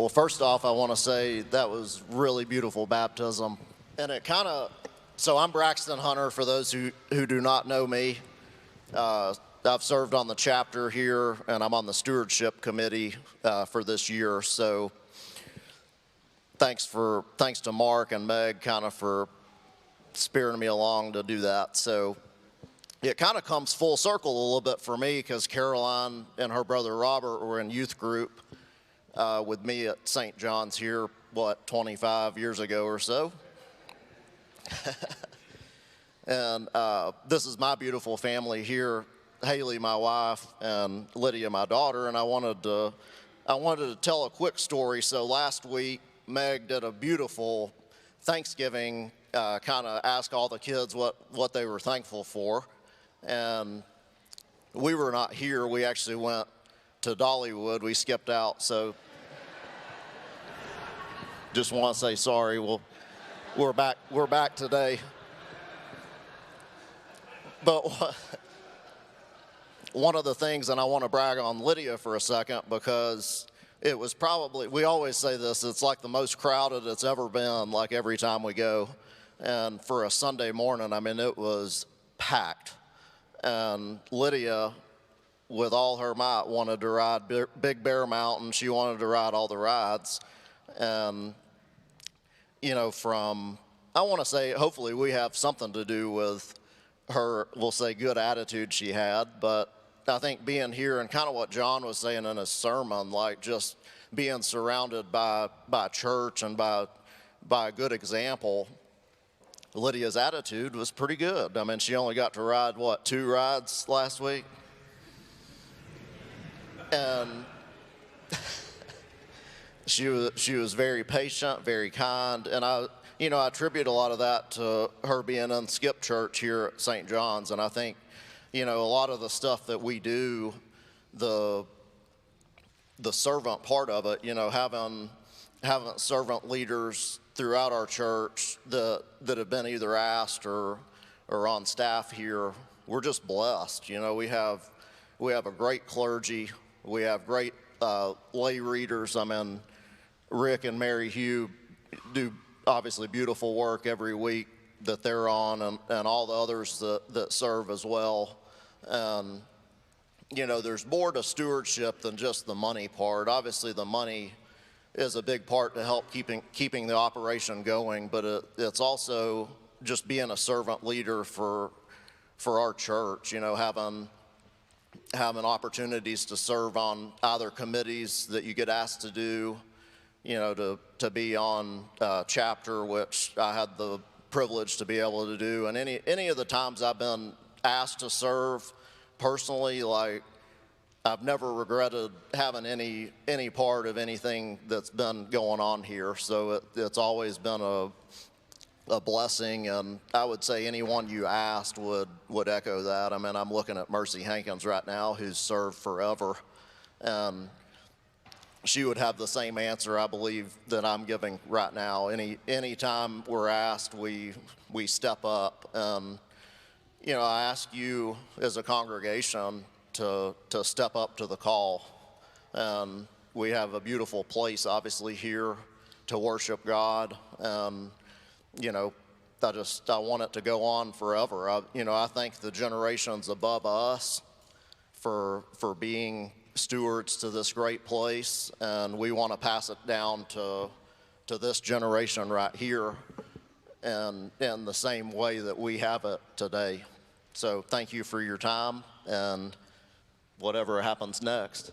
Well, first off, I want to say that was really beautiful baptism. And it kind of, so I'm Braxton Hunter, for those who do not know me. I've served on the chapter here, and I'm on the Stewardship committee for this year. So thanks to Mark and Meg kind of for spearing me along to do that. So it kind of comes full circle a little bit for me, because Caroline and her brother Robert were in youth group with me at St. John's here, 25 years ago or so. And this is my beautiful family here, Haley, my wife, and Lydia, my daughter. And I wanted to tell a quick story. So last week, Meg did a beautiful Thanksgiving, kind of ask all the kids what they were thankful for. And we were not here. We actually went to Dollywood. We skipped out. So just want to say sorry. We're back today. But one of the things, and I want to brag on Lydia for a second, because it was probably, we always say this, it's like the most crowded it's ever been, like every time we go. And for a Sunday morning, I mean, it was packed. And Lydia, with all her might, wanted to ride Big Bear Mountain. She wanted to ride all the rides. And, you know, I want to say, hopefully we have something to do with her, we'll say, good attitude she had. But I think being here, and kind of what John was saying in his sermon, like just being surrounded by church and by a good example, Lydia's attitude was pretty good. I mean, she only got to ride, 2 rides last week? And she was very patient, very kind, and I attribute a lot of that to her being in Skip Church here at St. John's. And I think, a lot of the stuff that we do, the servant part of it, having servant leaders throughout our church that have been either asked or on staff here, we're just blessed. We have a great clergy. We have great lay readers. I mean, Rick and Mary Hugh do obviously beautiful work every week that they're on, and all the others that serve as well. And, there's more to stewardship than just the money part. Obviously, the money is a big part to help keeping the operation going, but it's also just being a servant leader for our church, having opportunities to serve on either committees that you get asked to do, to be on chapter, which I had the privilege to be able to do. And any of the times I've been asked to serve personally, like, I've never regretted having any part of anything that's been going on here. So it's always been a blessing, and I would say anyone you asked would echo that. I mean, I'm looking at Mercy Hankins right now, who's served forever, and she would have the same answer, I believe, that I'm giving right now. Any time we're asked, we step up. And, I ask you as a congregation to step up to the call. And we have a beautiful place, obviously, here to worship God. And, I want it to go on forever. I thank the generations above us for being stewards to this great place, and we want to pass it down to this generation right here, and in the same way that we have it today. So thank you for your time, and whatever happens next.